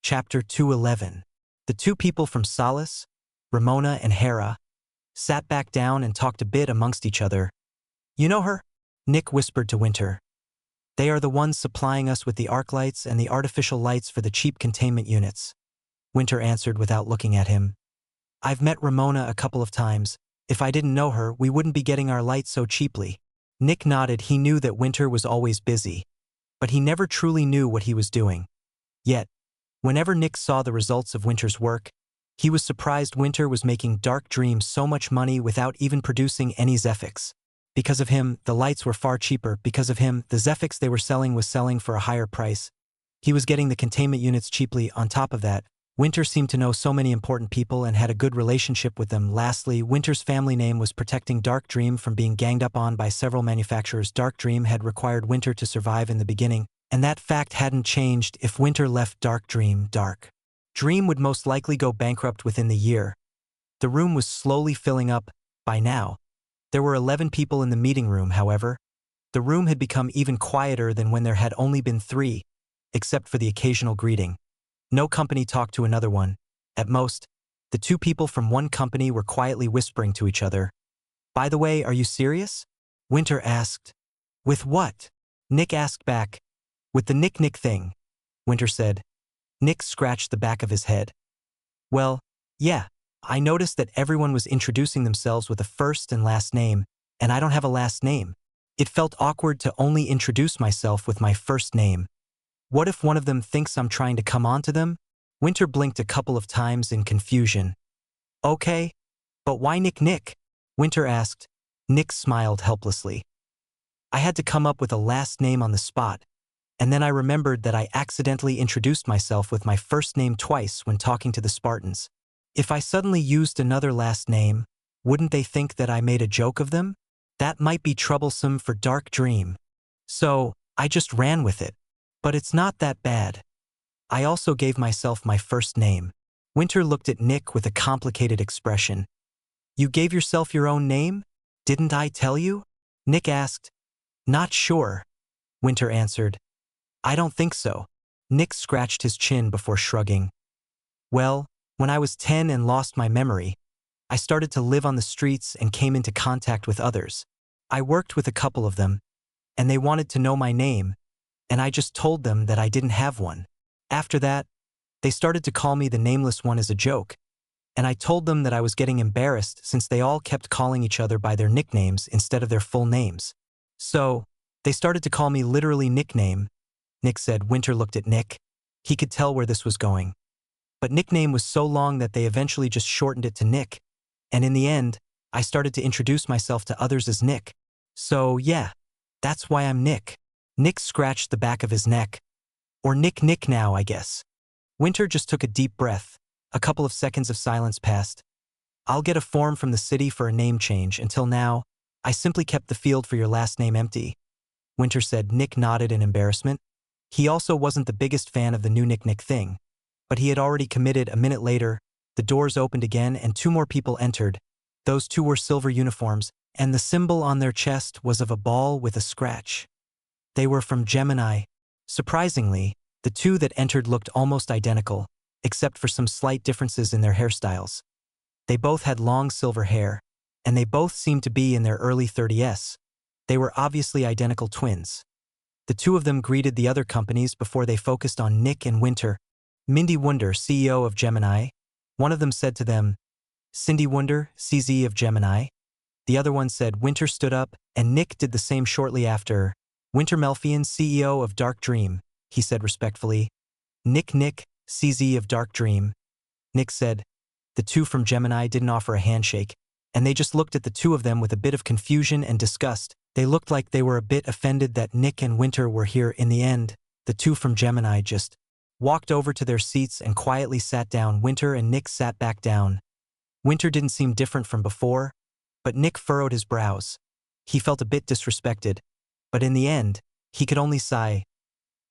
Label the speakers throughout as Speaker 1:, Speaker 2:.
Speaker 1: Chapter 211. The two people from Solace, Ramona and Hera, sat back down and talked a bit amongst each other. "You know her?" Nick whispered to Winter. "They are the ones supplying us with the arc lights and the artificial lights for the cheap containment units," Winter answered without looking at him. "I've met Ramona a couple of times. If I didn't know her, we wouldn't be getting our lights so cheaply." Nick nodded. He knew that Winter was always busy, but he never truly knew what he was doing. Yet, whenever Nick saw the results of Winter's work, he was surprised Winter was making Dark Dream so much money without even producing any Zephyx. Because of him, the lights were far cheaper. Because of him, the Zephyx they were selling was selling for a higher price. He was getting the containment units cheaply. On top of that, Winter seemed to know so many important people and had a good relationship with them. Lastly, Winter's family name was protecting Dark Dream from being ganged up on by several manufacturers. Dark Dream had required Winter to survive in the beginning, and that fact hadn't changed. If Winter left Dark Dream would most likely go bankrupt within the year. The room was slowly filling up. By now, there were 11 people in the meeting room. However, the room had become even quieter than when there had only been 3, except for the occasional greeting. No company talked to another one. At most, the 2 people from one company were quietly whispering to each other. "By the way, are you serious?" Winter asked. "With what?" Nick asked back. "With the Nick thing," Winter said. Nick scratched the back of his head. "Well, yeah, I noticed that everyone was introducing themselves with a first and last name, and I don't have a last name. It felt awkward to only introduce myself with my first name. What if one of them thinks I'm trying to come on to them?" Winter blinked a couple of times in confusion. "Okay, but why Nick?" Winter asked. Nick smiled helplessly. "I had to come up with a last name on the spot, and then I remembered that I accidentally introduced myself with my first name twice when talking to the Spartans. If I suddenly used another last name, wouldn't they think that I made a joke of them? That might be troublesome for Dark Dream. So, I just ran with it. But it's not that bad. I also gave myself my first name." Winter looked at Nick with a complicated expression. "You gave yourself your own name? Didn't I tell you?" Nick asked. "Not sure," Winter answered. "I don't think so." Nick scratched his chin before shrugging. "Well, when I was 10 and lost my memory, I started to live on the streets and came into contact with others. I worked with a couple of them, and they wanted to know my name, and I just told them that I didn't have one. After that, they started to call me the Nameless One as a joke, and I told them that I was getting embarrassed since they all kept calling each other by their nicknames instead of their full names. So, they started to call me literally Nickname," Nick said. Winter looked at Nick. He could tell where this was going. But Nickname was so long that they eventually just shortened it to Nick, and in the end, I started to introduce myself to others as Nick. So, yeah, that's why I'm Nick." Nick scratched the back of his neck. "Or Nick now, I guess." Winter just took a deep breath. A couple of seconds of silence passed. "I'll get a form from the city for a name change. Until now, I simply kept the field for your last name empty," Winter said. Nick nodded in embarrassment. He also wasn't the biggest fan of the new Nick thing, but he had already committed. A minute later, the doors opened again and 2 more people entered. Those 2 wore silver uniforms, and the symbol on their chest was of a ball with a scratch. They were from Gemini. Surprisingly, the 2 that entered looked almost identical, except for some slight differences in their hairstyles. They both had long silver hair, and they both seemed to be in their early 30s. They were obviously identical twins. The 2 of them greeted the other companies before they focused on Nick and Winter. "Mindy Wunder, CEO of Gemini," one of them said to them. "Cindy Wunder, CZ of Gemini," the other one said. Winter stood up, and Nick did the same shortly after. "Winter Melfian, CEO of Dark Dream," he said respectfully. Nick, CZ of Dark Dream," Nick said. The 2 from Gemini didn't offer a handshake, and they just looked at the 2 of them with a bit of confusion and disgust. They looked like they were a bit offended that Nick and Winter were here. In the end, the 2 from Gemini just walked over to their seats and quietly sat down. Winter and Nick sat back down. Winter didn't seem different from before, but Nick furrowed his brows. He felt a bit disrespected, but in the end, he could only sigh.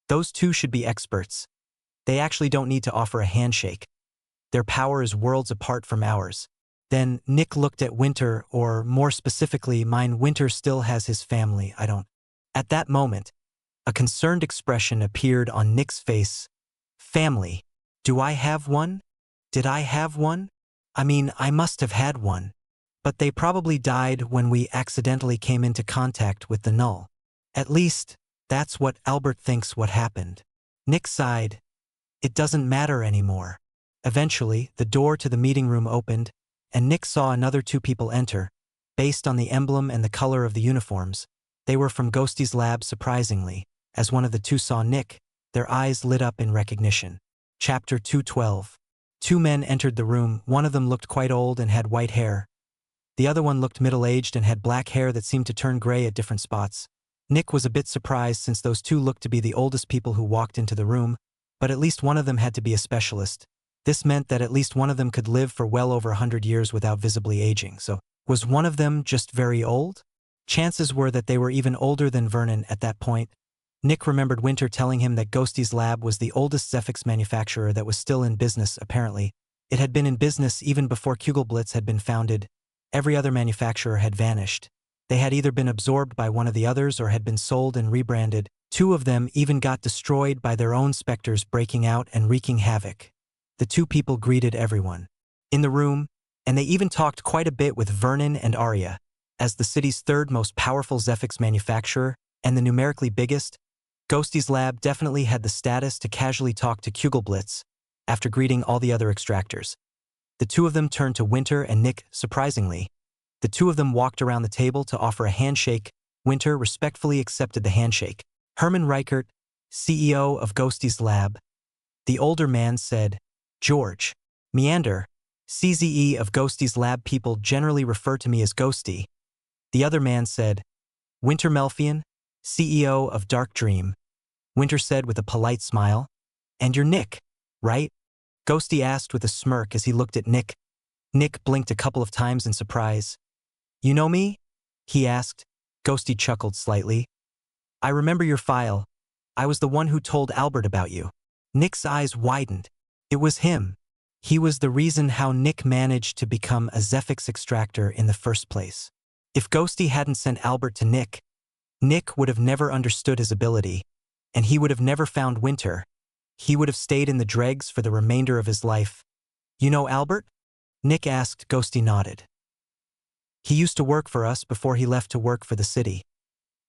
Speaker 1: Those 2 should be experts. They actually don't need to offer a handshake. Their power is worlds apart from ours. Then Nick looked at Winter, or more specifically, mine. Winter still has his family, I don't. At that moment, a concerned expression appeared on Nick's face. "Family," Do I have one? Did I have one? I mean, I must have had one. But they probably died when we accidentally came into contact with the null. At least, that's what Albert thinks what happened. Nick sighed. It doesn't matter anymore. Eventually, the door to the meeting room opened, and Nick saw another two people enter. Based on the emblem and the color of the uniforms, they were from Ghosty's lab. Surprisingly. As one of the two saw Nick, their eyes lit up in recognition. Chapter 212. Two men entered the room. One of them looked quite old and had white hair. The other one looked middle-aged and had black hair that seemed to turn gray at different spots. Nick was a bit surprised since those two looked to be the oldest people who walked into the room, but at least one of them had to be a specialist. This meant that at least one of them could live for well over 100 years without visibly aging. So, was one of them just very old? Chances were that they were even older than Vernon at that point. Nick remembered Winter telling him that Ghosty's lab was the oldest Zephix manufacturer that was still in business. Apparently, it had been in business even before Kugelblitz had been founded. Every other manufacturer had vanished. They had either been absorbed by one of the others or had been sold and rebranded. Two of them even got destroyed by their own specters breaking out and wreaking havoc. The two people greeted everyone in the room, and they even talked quite a bit with Vernon and Arya. As the city's third most powerful Zephix manufacturer and the numerically biggest, Ghosty's lab definitely had the status to casually talk to Kugelblitz. After greeting all the other extractors, the two of them turned to Winter and Nick. Surprisingly, the two of them walked around the table to offer a handshake. Winter respectfully accepted the handshake. Herman Reichert, CEO of Ghosty's lab. The older man said, George. Meander, CZE of Ghosty's lab. People generally refer to me as Ghosty. The other man said, Winter Melfian, CEO of Dark Dream. Winter said with a polite smile, And you're Nick, right? Ghosty asked with a smirk as he looked at Nick. Nick blinked a couple of times in surprise. You know me? He asked. Ghosty chuckled slightly. I remember your file. I was the one who told Albert about you. Nick's eyes widened. It was him. He was the reason how Nick managed to become a Zephix extractor in the first place. If Ghosty hadn't sent Albert to Nick, Nick would have never understood his ability, and he would have never found Winter. He would have stayed in the dregs for the remainder of his life. You know Albert? Nick asked. Ghosty nodded. He used to work for us before he left to work for the city.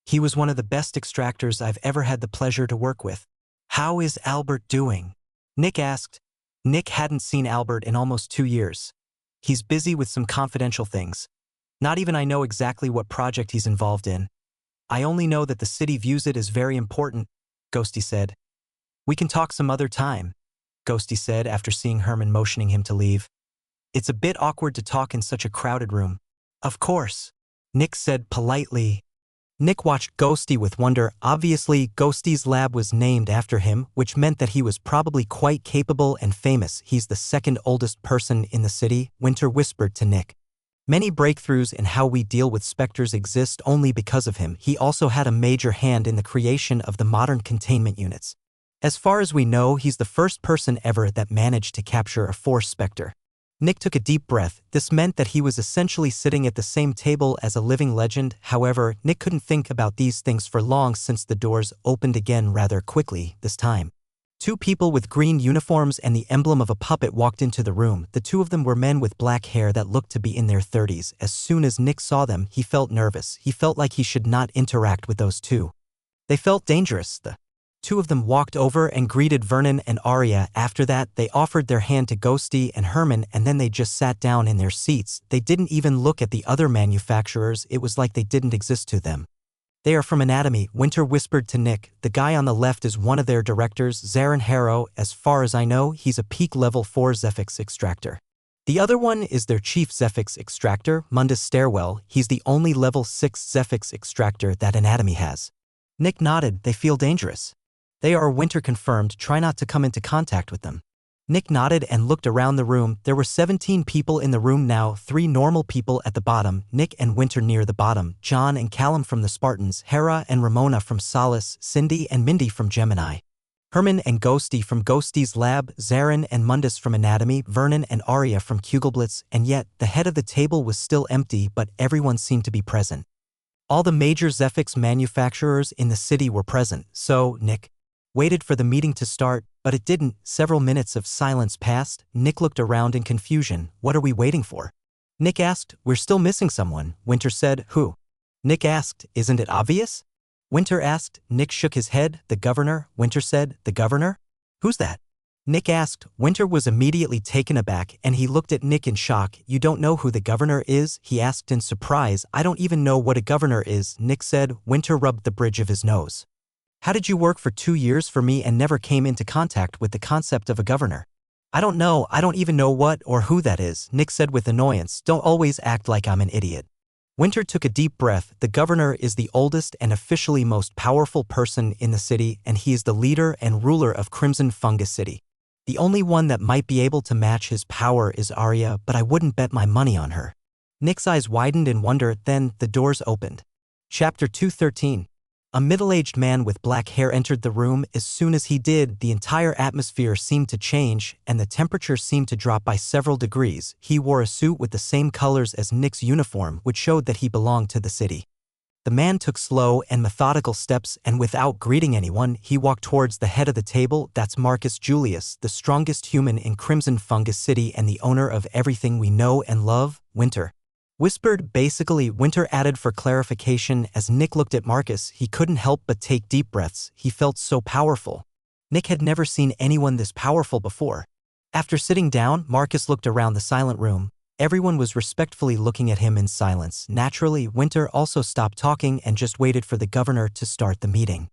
Speaker 1: He was one of the best extractors I've ever had the pleasure to work with. How is Albert doing? Nick asked. Nick hadn't seen Albert in almost 2 years. He's busy with some confidential things. Not even I know exactly what project he's involved in. I only know that the city views it as very important, Ghosty said. We can talk some other time, Ghosty said after seeing Herman motioning him to leave. It's a bit awkward to talk in such a crowded room. Of course, Nick said politely. Nick watched Ghosty with wonder. Obviously, Ghosty's lab was named after him, which meant that he was probably quite capable and famous. He's the second oldest person in the city, Winter whispered to Nick. Many breakthroughs in how we deal with specters exist only because of him. He also had a major hand in the creation of the modern containment units. As far as we know, he's the first person ever that managed to capture a force specter. Nick took a deep breath. This meant that he was essentially sitting at the same table as a living legend. However, Nick couldn't think about these things for long since the doors opened again rather quickly this time. Two people with green uniforms and the emblem of a puppet walked into the room. The two of them were men with black hair that looked to be in their 30s. As soon as Nick saw them, he felt nervous. He felt like he should not interact with those two. They felt dangerous. The two of them walked over and greeted Vernon and Arya. After that, they offered their hand to Ghosty and Herman, and then they just sat down in their seats. They didn't even look at the other manufacturers. It was like they didn't exist to them. They are from Anatomy, Winter whispered to Nick. The guy on the left is one of their directors, Zarin Harrow. As far as I know, he's a peak level 4 Zephix extractor. The other one is their chief Zephix extractor, Mundus Stairwell. He's the only level 6 Zephix extractor that Anatomy has. Nick nodded. They feel dangerous. They are, Winter confirmed. Try not to come into contact with them. Nick nodded and looked around the room. There were 17 people in the room now, 3 normal people at the bottom, Nick and Winter near the bottom, John and Callum from the Spartans, Hera and Ramona from Solace, Cindy and Mindy from Gemini, Herman and Ghosty from Ghosty's lab, Zarin and Mundus from Anatomy, Vernon and Arya from Kugelblitz, and yet, the head of the table was still empty, but everyone seemed to be present. All the major Zephix manufacturers in the city were present, so, Nick, waited for the meeting to start, but it didn't. Several minutes of silence passed. Nick looked around in confusion. What are we waiting for? Nick asked. We're still missing someone. Winter said. Who? Nick asked. Isn't it obvious? Winter asked. Nick shook his head. The governor. Winter said. The governor? Who's that? Nick asked. Winter was immediately taken aback and he looked at Nick in shock. You don't know who the governor is? He asked in surprise. I don't even know what a governor is, Nick said. Winter rubbed the bridge of his nose. How did you work for 2 years for me and never came into contact with the concept of a governor? I don't know. I don't even know what or who that is, Nick said with annoyance. Don't always act like I'm an idiot. Winter took a deep breath. The governor is the oldest and officially most powerful person in the city, and he is the leader and ruler of Crimson Fungus City. The only one that might be able to match his power is Arya, but I wouldn't bet my money on her. Nick's eyes widened in wonder, then the doors opened. Chapter 213. A middle-aged man with black hair entered the room. As soon as he did, the entire atmosphere seemed to change, and the temperature seemed to drop by several degrees. He wore a suit with the same colors as Nick's uniform, which showed that he belonged to the city. The man took slow and methodical steps, and without greeting anyone, he walked towards the head of the table. That's Marcus Julius, the strongest human in Crimson Fungus City and the owner of everything we know and love, Winter. Whispered, basically, Winter added for clarification. As Nick looked at Marcus, he couldn't help but take deep breaths. He felt so powerful. Nick had never seen anyone this powerful before. After sitting down, Marcus looked around the silent room. Everyone was respectfully looking at him in silence. Naturally, Winter also stopped talking and just waited for the governor to start the meeting.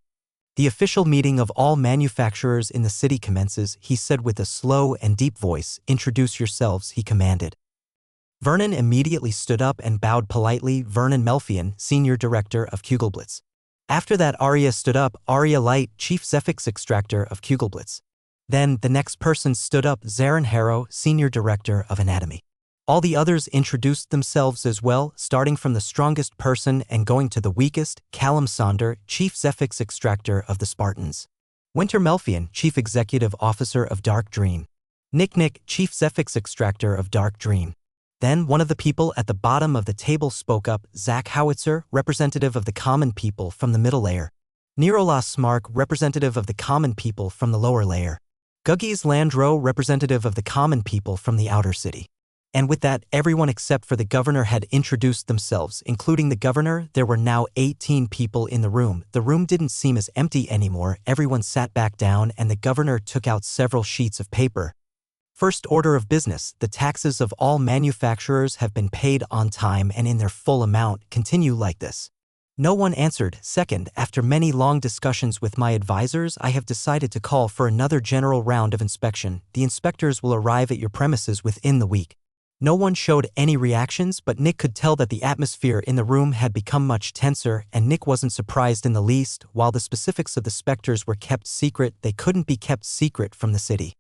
Speaker 1: The official meeting of all manufacturers in the city commences, he said with a slow and deep voice. Introduce yourselves, he commanded. Vernon immediately stood up and bowed politely. Vernon Melfian, Senior Director of Kugelblitz. After that, Arya stood up. Arya Light, Chief Zephix Extractor of Kugelblitz. Then, the next person stood up. Zarin Harrow, Senior Director of Anatomy. All the others introduced themselves as well, starting from the strongest person and going to the weakest. Callum Sonder, Chief Zephix Extractor of the Spartans. Winter Melfian, Chief Executive Officer of Dark Dream. Nick, Chief Zephix Extractor of Dark Dream. Then one of the people at the bottom of the table spoke up. Zach Howitzer, representative of the common people from the middle layer. Nerolas Smark, representative of the common people from the lower layer. Guggies Landro, representative of the common people from the outer city. And with that, everyone except for the governor had introduced themselves, including the governor. There were now 18 people in the room. The room didn't seem as empty anymore. Everyone sat back down and the governor took out several sheets of paper. First order of business, the taxes of all manufacturers have been paid on time and in their full amount. Continue like this. No one answered. Second, after many long discussions with my advisors, I have decided to call for another general round of inspection. The inspectors will arrive at your premises within the week. No one showed any reactions, but Nick could tell that the atmosphere in the room had become much tenser, and Nick wasn't surprised in the least. While the specifics of the specters were kept secret, they couldn't be kept secret from the city.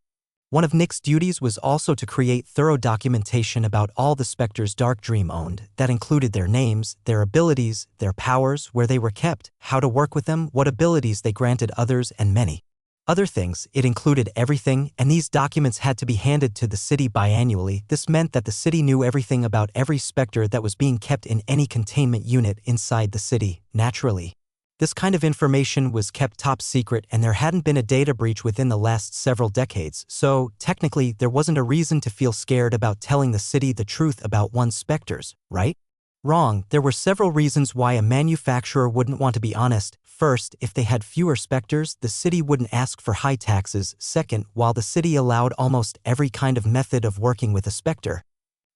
Speaker 1: One of Nick's duties was also to create thorough documentation about all the specters Dark Dream owned. That included their names, their abilities, their powers, where they were kept, how to work with them, what abilities they granted others, and many other things. It included everything, and these documents had to be handed to the city biannually. This meant that the city knew everything about every specter that was being kept in any containment unit inside the city. Naturally, this kind of information was kept top secret, and there hadn't been a data breach within the last several decades, so technically there wasn't a reason to feel scared about telling the city the truth about one's specters, right? Wrong. There were several reasons why a manufacturer wouldn't want to be honest. First, if they had fewer specters, the city wouldn't ask for high taxes. Second, while the city allowed almost every kind of method of working with a specter,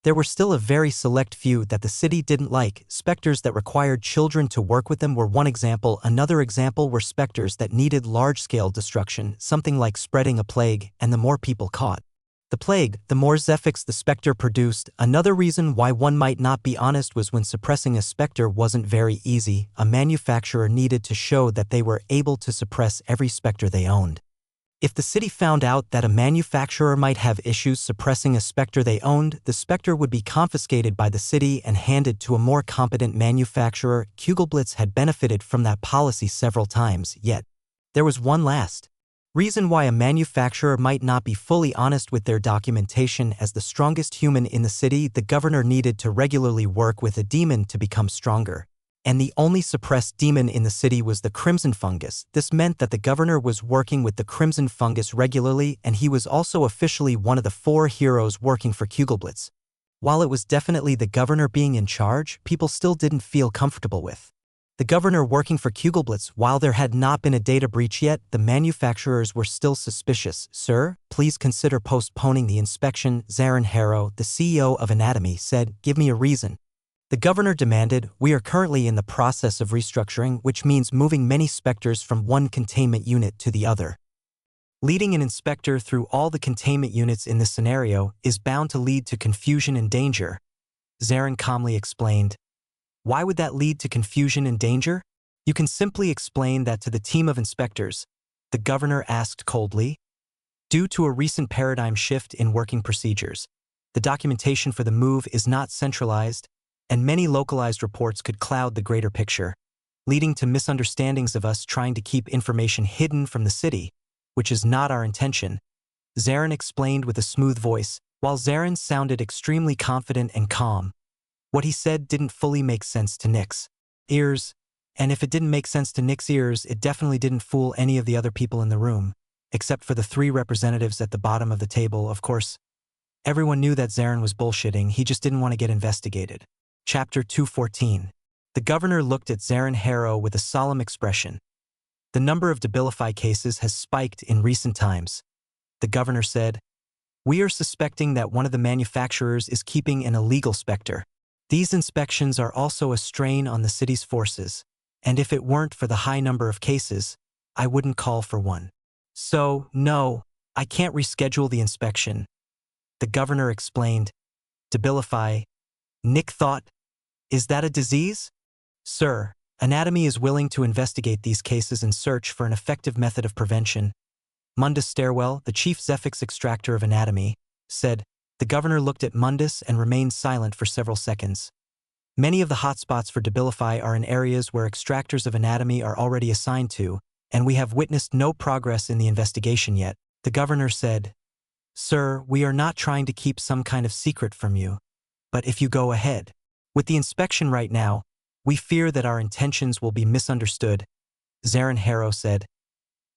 Speaker 1: there were still a very select few that the city didn't like. Specters that required children to work with them were one example. Another example were specters that needed large-scale destruction, something like spreading a plague, and the more people caught the plague, the more Zephix the specter produced. Another reason why one might not be honest was when suppressing a specter wasn't very easy. A manufacturer needed to show that they were able to suppress every specter they owned. If the city found out that a manufacturer might have issues suppressing a specter they owned, the specter would be confiscated by the city and handed to a more competent manufacturer. Kugelblitz had benefited from that policy several times, yet there was one last reason why a manufacturer might not be fully honest with their documentation. As the strongest human in the city, the governor needed to regularly work with a demon to become stronger. and the only suppressed demon in the city was the crimson fungus. This meant that the governor was working with the crimson fungus regularly, and he was also officially one of the 4 heroes working for Kugelblitz. While it was definitely the governor being in charge, people still didn't feel comfortable with the governor working for Kugelblitz. While there had not been a data breach yet, the manufacturers were still suspicious. "Sir, please consider postponing the inspection," Zarin Harrow, the CEO of Anatomy, said. "Give me a reason." The governor demanded. "We are currently in the process of restructuring, which means moving many specters from one containment unit to the other. Leading an inspector through all the containment units in this scenario is bound to lead to confusion and danger," Zarin calmly explained. "Why would that lead to confusion and danger?" "You can simply explain that to the team of inspectors," the governor asked coldly. "Due to a recent paradigm shift in working procedures, the documentation for the move is not centralized, and many localized reports could cloud the greater picture, leading to misunderstandings of us trying to keep information hidden from the city, which is not our intention," Zarin explained with a smooth voice. While Zarin sounded extremely confident and calm, what he said didn't fully make sense to Nick's ears, and if it didn't make sense to Nick's ears, it definitely didn't fool any of the other people in the room, except for the 3 representatives at the bottom of the table. Of course, everyone knew that Zarin was bullshitting. He just didn't want to get investigated. Chapter 214. The governor looked at Zarin Harrow with a solemn expression. "The number of Debilify cases has spiked in recent times," the governor said. "We are suspecting that one of the manufacturers is keeping an illegal specter. These inspections are also a strain on the city's forces, and if it weren't for the high number of cases, I wouldn't call for one. So, no, I can't reschedule the inspection," the governor explained. "Debilify," Nick thought. "Is that a disease?" "Sir, Anatomy is willing to investigate these cases and search for an effective method of prevention," Mundus Stairwell, the chief Zephyx extractor of Anatomy, said. The governor looked at Mundus and remained silent for several seconds. "Many of the hotspots for Debilify are in areas where extractors of Anatomy are already assigned to, and we have witnessed no progress in the investigation yet," the governor said. "Sir, we are not trying to keep some kind of secret from you, but if you go ahead with the inspection right now, we fear that our intentions will be misunderstood," Zarin Harrow said.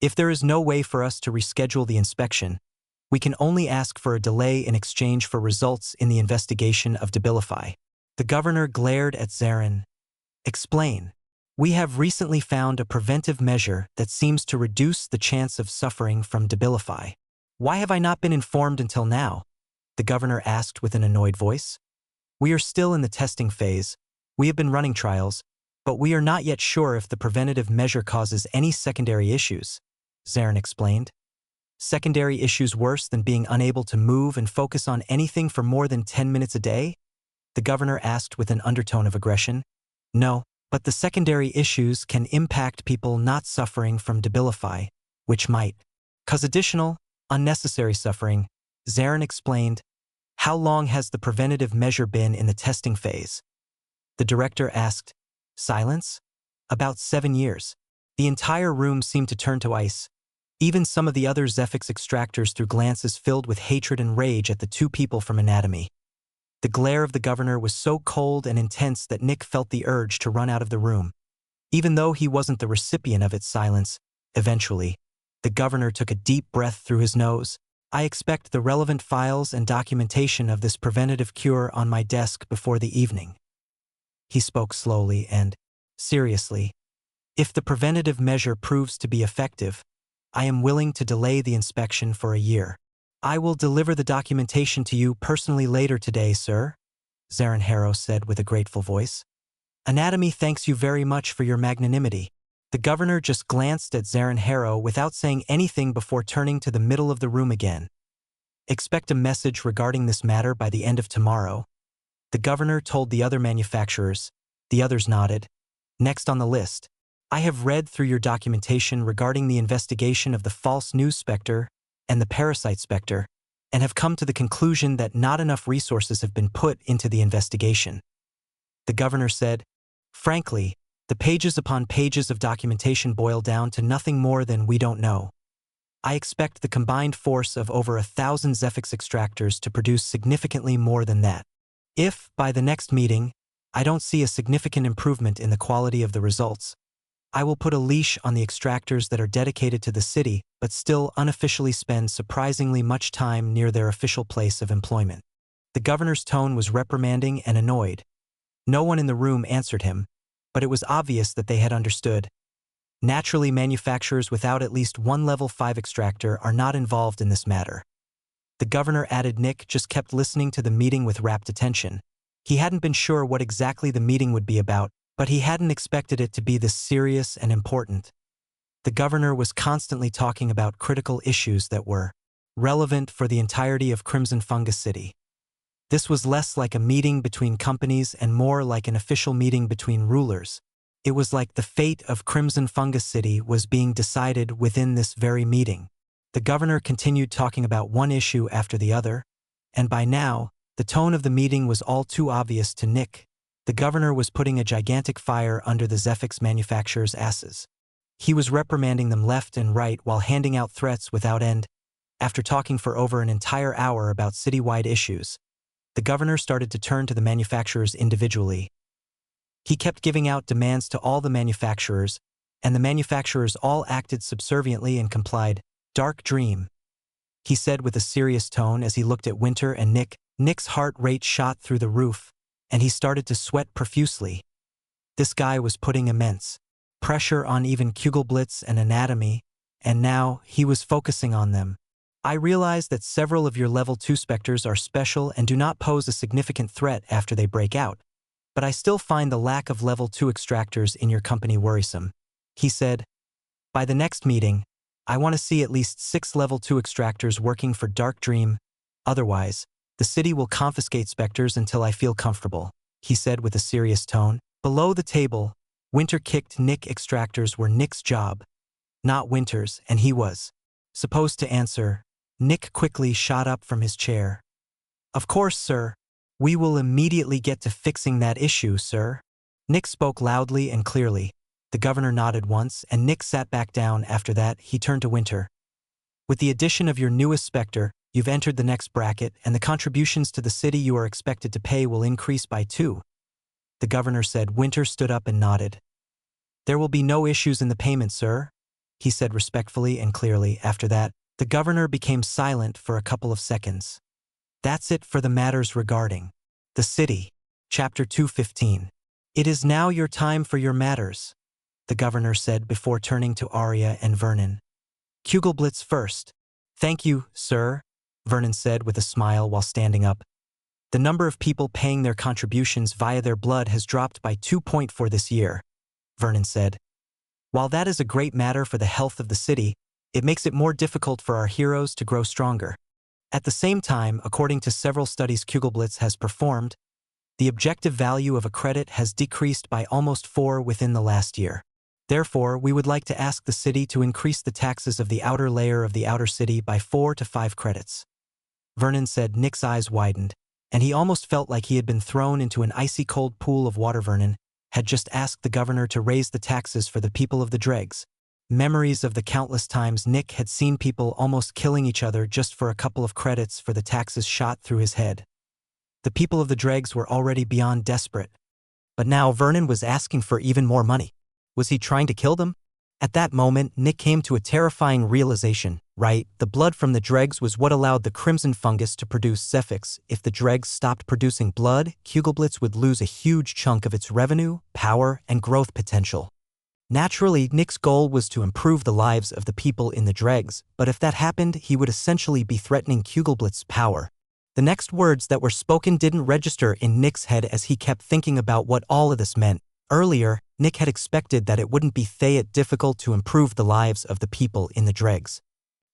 Speaker 1: "If there is no way for us to reschedule the inspection, we can only ask for a delay in exchange for results in the investigation of Debilify." The governor glared at Zarin. "Explain." "We have recently found a preventive measure that seems to reduce the chance of suffering from Debilify." "Why have I not been informed until now?" the governor asked with an annoyed voice. "We are still in the testing phase. We have been running trials, but we are not yet sure if the preventative measure causes any secondary issues," Zarin explained. "Secondary issues worse than being unable to move and focus on anything for more than 10 minutes a day?" the governor asked with an undertone of aggression. "No, but the secondary issues can impact people not suffering from Debilify, which might cause additional, unnecessary suffering," Zarin explained. "How long has the preventative measure been in the testing phase?" the director asked. Silence? "About 7 years." The entire room seemed to turn to ice. Even some of the other Zephyx extractors threw glances filled with hatred and rage at the 2 people from Anatomy. The glare of the governor was so cold and intense that Nick felt the urge to run out of the room. Even though he wasn't the recipient of its silence, eventually, the governor took a deep breath through his nose. "I expect the relevant files and documentation of this preventative cure on my desk before the evening." He spoke slowly and seriously. "If the preventative measure proves to be effective, I am willing to delay the inspection for a year. I will deliver the documentation to you personally later today, sir," Zarin Harrow said with a grateful voice. "Anatomy thanks you very much for your magnanimity." The governor just glanced at Zarin Harrow without saying anything before turning to the middle of the room again. "Expect a message regarding this matter by the end of tomorrow," the governor told the other manufacturers. The others nodded. "Next on the list. I have read through your documentation regarding the investigation of the false news specter and the parasite specter, and have come to the conclusion that not enough resources have been put into the investigation," the governor said. "Frankly, the pages upon pages of documentation boil down to nothing more than we don't know. I expect the combined force of over 1,000 Zephyx extractors to produce significantly more than that. If, by the next meeting, I don't see a significant improvement in the quality of the results. I will put a leash on the extractors that are dedicated to the city but still unofficially spend surprisingly much time near their official place of employment. The governor's tone was reprimanding and annoyed. No one in the room answered him, but it was obvious that they had understood. Naturally, manufacturers without at least one level 5 extractor are not involved in this matter. The governor added. Nick just kept listening to the meeting with rapt attention. He hadn't been sure what exactly the meeting would be about, but he hadn't expected it to be this serious and important. The governor was constantly talking about critical issues that were relevant for the entirety of Crimson Fungus City. This was less like a meeting between companies and more like an official meeting between rulers. It was like the fate of Crimson Fungus City was being decided within this very meeting. The governor continued talking about one issue after the other, and by now, the tone of the meeting was all too obvious to Nick. The governor was putting a gigantic fire under the Zephix manufacturers' asses. He was reprimanding them left and right while handing out threats without end. After talking for over an entire hour about citywide issues, the governor started to turn to the manufacturers individually. He kept giving out demands to all the manufacturers, and the manufacturers all acted subserviently and complied. "Dark dream," he said with a serious tone as he looked at Winter and Nick. Nick's heart rate shot through the roof, and he started to sweat profusely. This guy was putting immense pressure on even Kugelblitz and Anatomy, and now he was focusing on them. "I realize that several of your level 2 specters are special and do not pose a significant threat after they break out, but I still find the lack of level 2 extractors in your company worrisome," he said. "By the next meeting, I want to see at least 6 level 2 extractors working for Dark Dream. Otherwise, the city will confiscate specters until I feel comfortable," he said with a serious tone. Below the table, Winter kicked Nick. Extractors were Nick's job, not Winter's, and he was supposed to answer. Nick quickly shot up from his chair. "Of course, sir. We will immediately get to fixing that issue, sir." Nick spoke loudly and clearly. The governor nodded once, and Nick sat back down. After that, he turned to Winter. "With the addition of your newest specter, you've entered the next bracket, and the contributions to the city you are expected to pay will increase by 2. The governor said. Winter stood up and nodded. "There will be no issues in the payment, sir," he said respectfully and clearly. After that, the governor became silent for a couple of seconds. "That's it for the matters regarding the city." Chapter 215. "It is now your time for your matters," the governor said before turning to Arya and Vernon. "Kugelblitz first." "Thank you, sir," Vernon said with a smile while standing up. "The number of people paying their contributions via their blood has dropped by 2.4 this year," Vernon said. "While that is a great matter for the health of the city, it makes it more difficult for our heroes to grow stronger. At the same time, according to several studies Kugelblitz has performed, the objective value of a credit has decreased by almost 4 within the last year. Therefore, we would like to ask the city to increase the taxes of the outer layer of the outer city by 4 to 5 credits." Vernon said. Nick's eyes widened, and he almost felt like he had been thrown into an icy cold pool of water. Vernon had just asked the governor to raise the taxes for the people of the dregs. Memories of the countless times Nick had seen people almost killing each other just for a couple of credits for the taxes shot through his head. The people of the dregs were already beyond desperate. But now Vernon was asking for even more money. Was he trying to kill them? At that moment, Nick came to a terrifying realization. Right, the blood from the dregs was what allowed the Crimson Fungus to produce Zephix. If the dregs stopped producing blood, Kugelblitz would lose a huge chunk of its revenue, power, and growth potential. Naturally, Nick's goal was to improve the lives of the people in the dregs, but if that happened, he would essentially be threatening Kugelblitz's power. The next words that were spoken didn't register in Nick's head as he kept thinking about what all of this meant. Earlier, Nick had expected that it wouldn't be that difficult to improve the lives of the people in the dregs.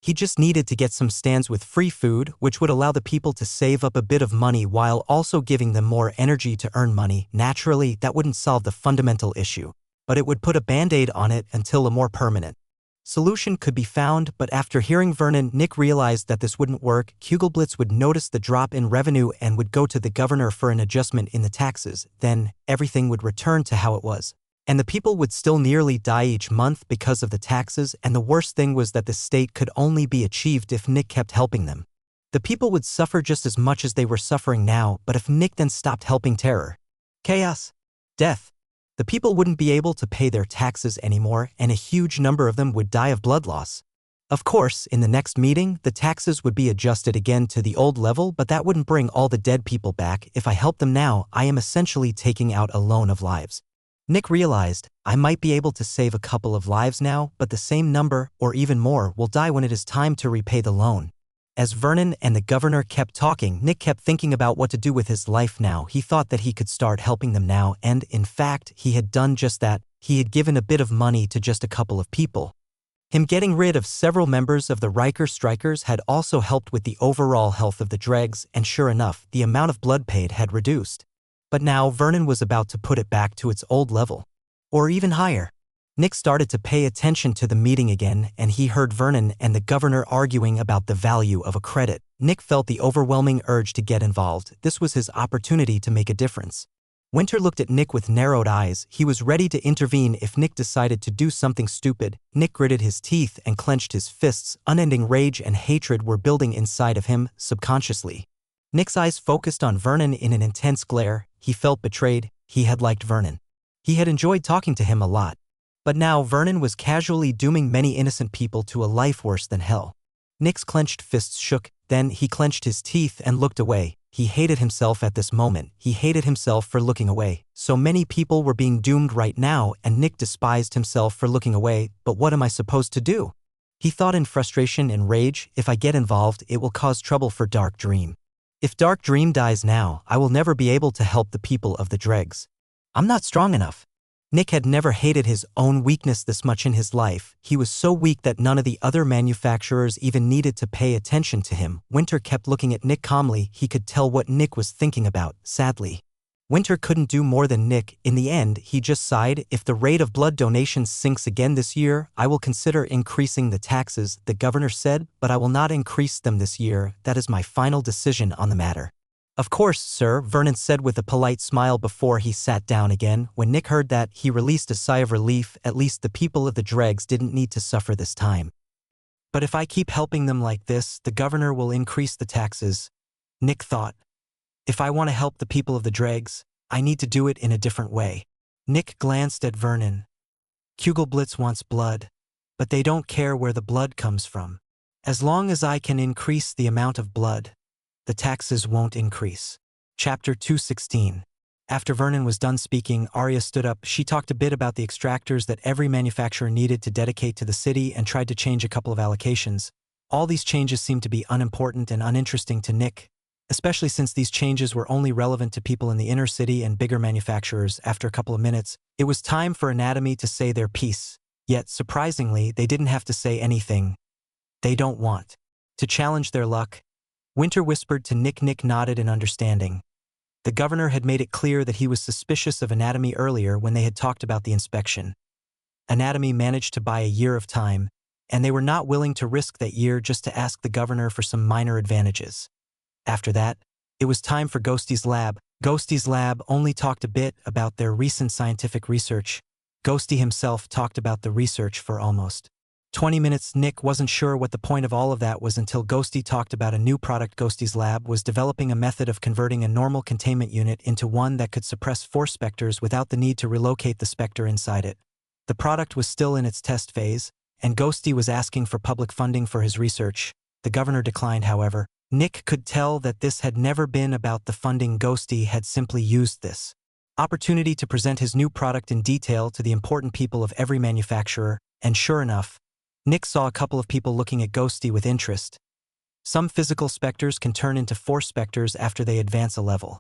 Speaker 1: He just needed to get some stands with free food, which would allow the people to save up a bit of money while also giving them more energy to earn money. Naturally, that wouldn't solve the fundamental issue, but it would put a band-aid on it until a more permanent solution could be found. But after hearing Vernon, Nick realized that this wouldn't work. Kugelblitz would notice the drop in revenue and would go to the governor for an adjustment in the taxes. Then, everything would return to how it was. And the people would still nearly die each month because of the taxes, and the worst thing was that this state could only be achieved if Nick kept helping them. The people would suffer just as much as they were suffering now, but if Nick then stopped helping terror, Chaos. Death. The people wouldn't be able to pay their taxes anymore, and a huge number of them would die of blood loss. Of course, in the next meeting, the taxes would be adjusted again to the old level, but that wouldn't bring all the dead people back. If I help them now, I am essentially taking out a loan of lives. Nick realized, I might be able to save a couple of lives now, but the same number, or even more, will die when it is time to repay the loan. As Vernon and the governor kept talking, Nick kept thinking about what to do with his life now. He thought that he could start helping them now, and, in fact, he had done just that. He had given a bit of money to just a couple of people. Him getting rid of several members of the Riker Strikers had also helped with the overall health of the dregs, and sure enough, the amount of blood paid had reduced. But now Vernon was about to put it back to its old level. Or even higher. Nick started to pay attention to the meeting again, and he heard Vernon and the governor arguing about the value of a credit. Nick felt the overwhelming urge to get involved. This was his opportunity to make a difference. Winter looked at Nick with narrowed eyes. He was ready to intervene if Nick decided to do something stupid. Nick gritted his teeth and clenched his fists. Unending rage and hatred were building inside of him, subconsciously. Nick's eyes focused on Vernon in an intense glare. He felt betrayed. He had liked Vernon. He had enjoyed talking to him a lot. But now Vernon was casually dooming many innocent people to a life worse than hell. Nick's clenched fists shook. Then he clenched his teeth and looked away. He hated himself at this moment. He hated himself for looking away. So many people were being doomed right now, and Nick despised himself for looking away. But what am I supposed to do? He thought in frustration and rage. If I get involved, it will cause trouble for Dark Dream. If Dark Dream dies now, I will never be able to help the people of the dregs. I'm not strong enough. Nick had never hated his own weakness this much in his life. He was so weak that none of the other manufacturers even needed to pay attention to him. Winter kept looking at Nick calmly. He could tell what Nick was thinking about, sadly. Winter couldn't do more than Nick. In the end, he just sighed. If the rate of blood donations sinks again this year, I will consider increasing the taxes, the governor said, but I will not increase them this year. That is my final decision on the matter. Of course, sir, Vernon said with a polite smile before he sat down again. When Nick heard that, he released a sigh of relief. At least the people of the dregs didn't need to suffer this time. But if I keep helping them like this, the governor will increase the taxes, Nick thought. If I want to help the people of the dregs, I need to do it in a different way. Nick glanced at Vernon. Kugelblitz wants blood, but they don't care where the blood comes from. As long as I can increase the amount of blood, the taxes won't increase. Chapter 216. After Vernon was done speaking, Arya stood up. She talked a bit about the extractors that every manufacturer needed to dedicate to the city and tried to change a couple of allocations. All these changes seemed to be unimportant and uninteresting to Nick, especially since these changes were only relevant to people in the inner city and bigger manufacturers. After a couple of minutes, it was time for Anatomy to say their piece. Yet, surprisingly, they didn't have to say anything. They don't want to challenge their luck. Winter whispered to Nick. Nick nodded in understanding. The governor had made it clear that he was suspicious of Anatomy earlier when they had talked about the inspection. Anatomy managed to buy a year of time, and they were not willing to risk that year just to ask the governor for some minor advantages. After that, it was time for Ghosty's lab. Ghosty's lab only talked a bit about their recent scientific research. Ghosty himself talked about the research for almost 20 minutes. Nick wasn't sure what the point of all of that was until Ghosty talked about a new product. Ghosty's lab was developing a method of converting a normal containment unit into one that could suppress force specters without the need to relocate the specter inside it. The product was still in its test phase, and Ghosty was asking for public funding for his research. The governor declined, however. Nick could tell that this had never been about the funding. Ghosty had simply used this opportunity to present his new product in detail to the important people of every manufacturer, and sure enough, Nick saw a couple of people looking at Ghosty with interest. Some physical specters can turn into force specters after they advance a level.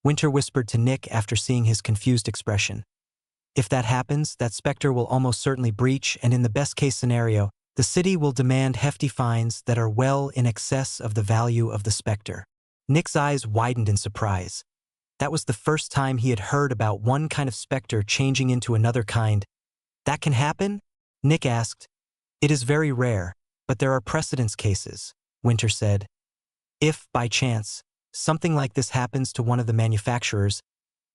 Speaker 1: Winter whispered to Nick after seeing his confused expression. If that happens, that specter will almost certainly breach, and in the best-case scenario, the city will demand hefty fines that are well in excess of the value of the specter. Nick's eyes widened in surprise. That was the first time he had heard about one kind of specter changing into another kind. That can happen? Nick asked. It is very rare, but there are precedence cases, Winter said. If, by chance, something like this happens to one of the manufacturers,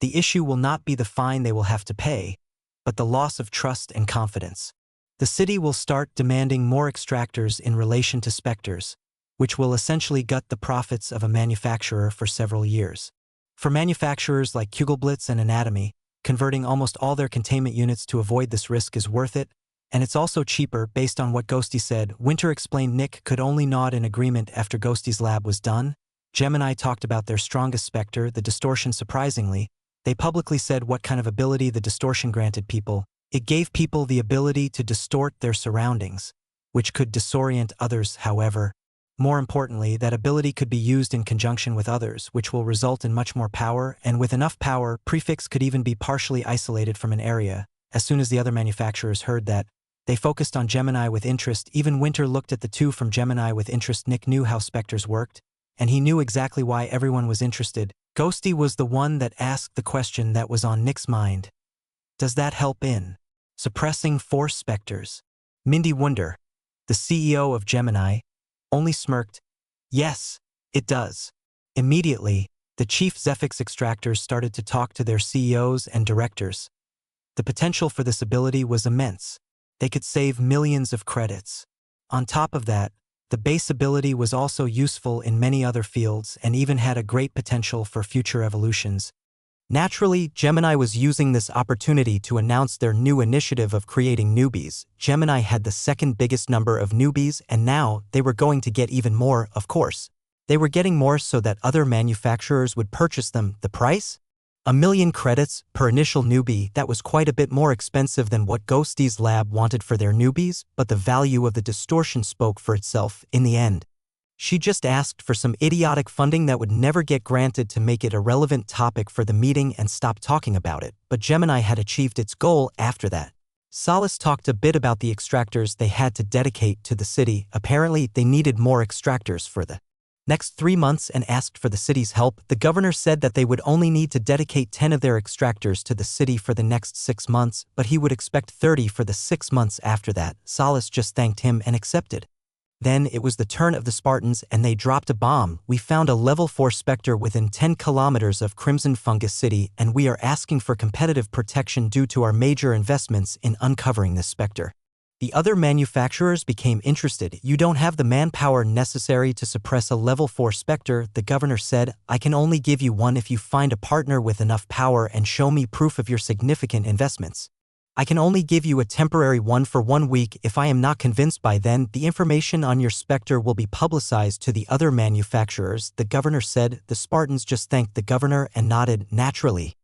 Speaker 1: the issue will not be the fine they will have to pay, but the loss of trust and confidence. The city will start demanding more extractors in relation to specters, which will essentially gut the profits of a manufacturer for several years. For manufacturers like Kugelblitz and Anatomy, converting almost all their containment units to avoid this risk is worth it, and it's also cheaper based on what Ghosty said. Winter explained Nick could only nod in agreement after Ghosty's lab was done. Gemini talked about their strongest specter, the distortion. Surprisingly, they publicly said what kind of ability the distortion granted people. It gave people the ability to distort their surroundings, which could disorient others. However, more importantly, that ability could be used in conjunction with others, which will result in much more power, and with enough power, Prefix could even be partially isolated from an area. As soon as the other manufacturers heard that, they focused on Gemini with interest. Even Winter looked at the two from Gemini with interest. Nick knew how specters worked, and he knew exactly why everyone was interested. Ghosty was the one that asked the question that was on Nick's mind. Does that help in suppressing force specters? Mindy Wunder, the CEO of Gemini, only smirked. Yes, it does. Immediately, the chief Zephix extractors started to talk to their CEOs and directors. The potential for this ability was immense. They could save millions of credits. On top of that, the base ability was also useful in many other fields and even had a great potential for future evolutions. Naturally, Gemini was using this opportunity to announce their new initiative of creating newbies. Gemini had the second biggest number of newbies, and now they were going to get even more, of course. They were getting more so that other manufacturers would purchase them. The price? 1,000,000 credits per initial newbie. That was quite a bit more expensive than what Ghosty's lab wanted for their newbies, but the value of the distortion spoke for itself in the end. She just asked for some idiotic funding that would never get granted to make it a relevant topic for the meeting and stop talking about it, but Gemini had achieved its goal after that. Solace talked a bit about the extractors they had to dedicate to the city. Apparently, they needed more extractors for the next 3 months and asked for the city's help. The governor said that they would only need to dedicate 10 of their extractors to the city for the next 6 months, but he would expect 30 for the 6 months after that. Solace just thanked him and accepted. Then it was the turn of the Spartans, and they dropped a bomb. We found a level 4 specter within 10 kilometers of Crimson Fungus City, and we are asking for competitive protection due to our major investments in uncovering this specter. The other manufacturers became interested. You don't have the manpower necessary to suppress a level 4 specter, the governor said. I can only give you one if you find a partner with enough power and show me proof of your significant investments. I can only give you a temporary one for 1 week. If I am not convinced by then, the information on your specter will be publicized to the other manufacturers, the governor said. The Spartans just thanked the governor and nodded. Naturally,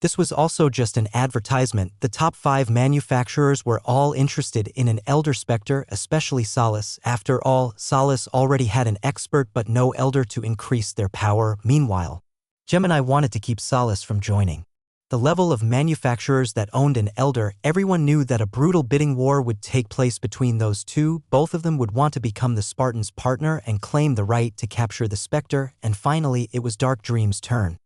Speaker 1: this was also just an advertisement. The top 5 manufacturers were all interested in an elder specter, especially Solace. After all, Solace already had an expert but no elder to increase their power. Meanwhile, Gemini wanted to keep Solace from joining the level of manufacturers that owned an elder. Everyone knew that a brutal bidding war would take place between those two. Both of them would want to become the Spartans' partner and claim the right to capture the specter. And finally, it was Dark Dream's turn.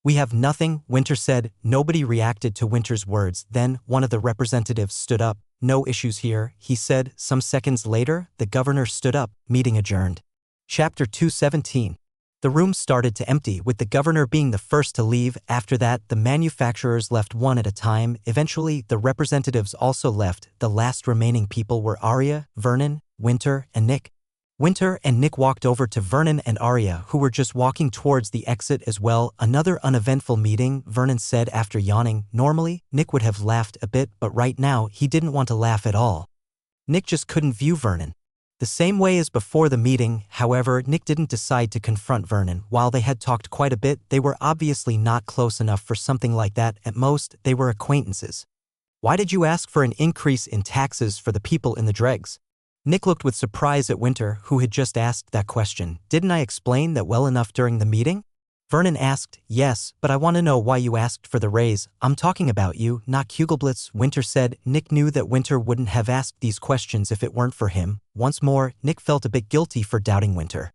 Speaker 1: We have nothing, Winter said. Nobody reacted to Winter's words. Then one of the representatives stood up. No issues here, he said. Some seconds later, the governor stood up. Meeting adjourned. Chapter 217. The room started to empty, with the governor being the first to leave. After that, the manufacturers left one at a time. Eventually, the representatives also left. The last remaining people were Arya, Vernon, Winter, and Nick. Winter and Nick walked over to Vernon and Arya, who were just walking towards the exit as well. Another uneventful meeting, Vernon said after yawning. Normally, Nick would have laughed a bit, but right now, he didn't want to laugh at all. Nick just couldn't view Vernon the same way as before the meeting. However, Nick didn't decide to confront Vernon. While they had talked quite a bit, they were obviously not close enough for something like that. At most, they were acquaintances. Why did you ask for an increase in taxes for the people in the dregs? Nick looked with surprise at Winter, who had just asked that question. Didn't I explain that well enough during the meeting? Vernon asked. Yes, but I want to know why you asked for the raise. I'm talking about you, not Kugelblitz, Winter said. Nick knew that Winter wouldn't have asked these questions if it weren't for him. Once more, Nick felt a bit guilty for doubting Winter.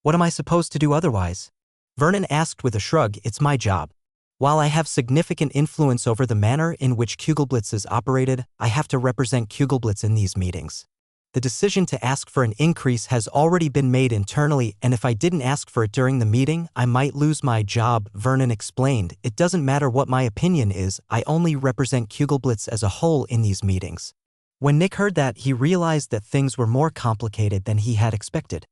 Speaker 1: What am I supposed to do otherwise? Vernon asked with a shrug. It's my job. While I have significant influence over the manner in which Kugelblitz is operated, I have to represent Kugelblitz in these meetings. The decision to ask for an increase has already been made internally, and if I didn't ask for it during the meeting, I might lose my job, Vernon explained. It doesn't matter what my opinion is, I only represent Kugelblitz as a whole in these meetings. When Nick heard that, he realized that things were more complicated than he had expected.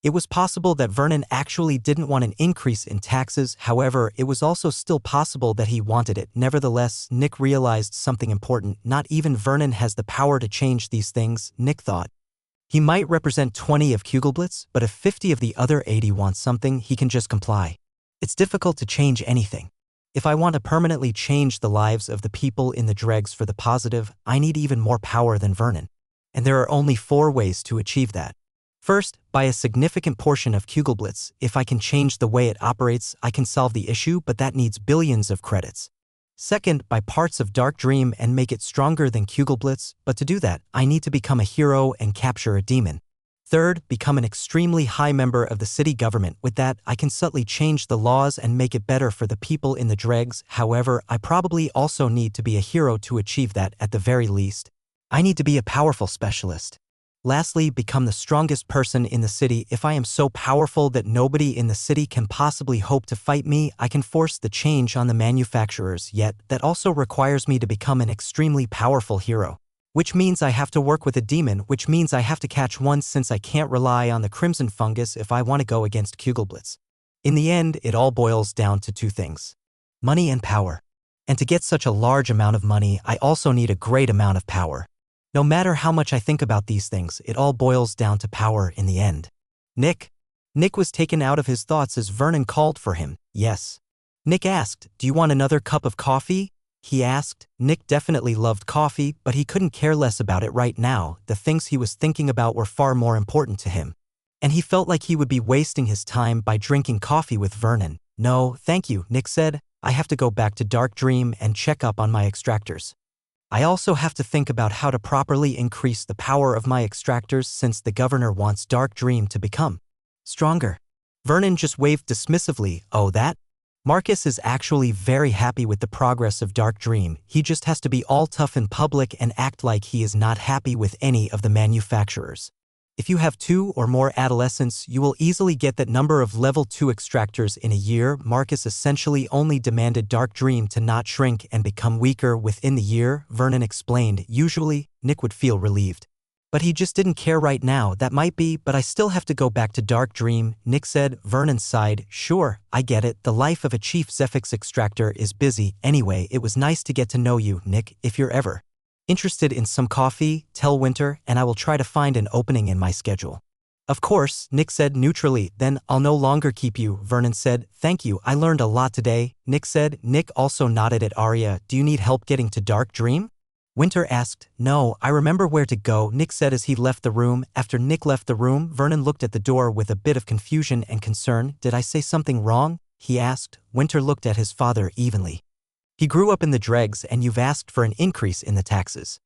Speaker 1: It was possible that Vernon actually didn't want an increase in taxes, however, it was also still possible that he wanted it. Nevertheless, Nick realized something important. Not even Vernon has the power to change these things, Nick thought. He might represent 20 of Kugelblitz, but if 50 of the other 80 want something, he can just comply. It's difficult to change anything. If I want to permanently change the lives of the people in the dregs for the positive, I need even more power than Vernon. And there are only 4 ways to achieve that. First, by a significant portion of Kugelblitz. If I can change the way it operates, I can solve the issue, but that needs billions of credits. Second, by parts of Dark Dream and make it stronger than Kugelblitz, but to do that, I need to become a hero and capture a demon. Third, become an extremely high member of the city government. With that, I can subtly change the laws and make it better for the people in the dregs. However, I probably also need to be a hero to achieve that at the very least. I need to be a powerful specialist. Lastly, become the strongest person in the city. If I am so powerful that nobody in the city can possibly hope to fight me, I can force the change on the manufacturers. Yet, that also requires me to become an extremely powerful hero. Which means I have to work with a demon, which means I have to catch one since I can't rely on the crimson fungus if I want to go against Kugelblitz. In the end, it all boils down to 2 things: money and power. And to get such a large amount of money, I also need a great amount of power. No matter how much I think about these things, it all boils down to power in the end. Nick was taken out of his thoughts as Vernon called for him. Yes. Nick asked, "Do you want another cup of coffee?" He asked. Nick definitely loved coffee, but he couldn't care less about it right now. The things he was thinking about were far more important to him. And he felt like he would be wasting his time by drinking coffee with Vernon. "No, thank you," Nick said. "I have to go back to Dark Dream and check up on my extractors. I also have to think about how to properly increase the power of my extractors since the governor wants Dark Dream to become stronger." Vernon just waved dismissively. "Oh, that?" Marcus is actually very happy with the progress of Dark Dream. He just has to be all tough in public and act like he is not happy with any of the manufacturers. If you have 2 or more adolescents, you will easily get that number of level 2 extractors in a year. Marcus essentially only demanded Dark Dream to not shrink and become weaker within the year, Vernon explained. Usually, Nick would feel relieved. But he just didn't care right now. "That might be, but I still have to go back to Dark Dream," Nick said. Vernon sighed. "Sure, I get it. The life of a chief Zephix extractor is busy. Anyway, it was nice to get to know you, Nick. If you're ever interested in some coffee, tell Winter, and I will try to find an opening in my schedule." "Of course," Nick said neutrally. "Then I'll no longer keep you," Vernon said. "Thank you, I learned a lot today," Nick said. Nick also nodded at Arya. "Do you need help getting to Dark Dream?" Winter asked. "No, I remember where to go," Nick said as he left the room. After Nick left the room, Vernon looked at the door with a bit of confusion and concern. "Did I say something wrong?" he asked. Winter looked at his father evenly. "He grew up in the dregs and you've asked for an increase in the taxes."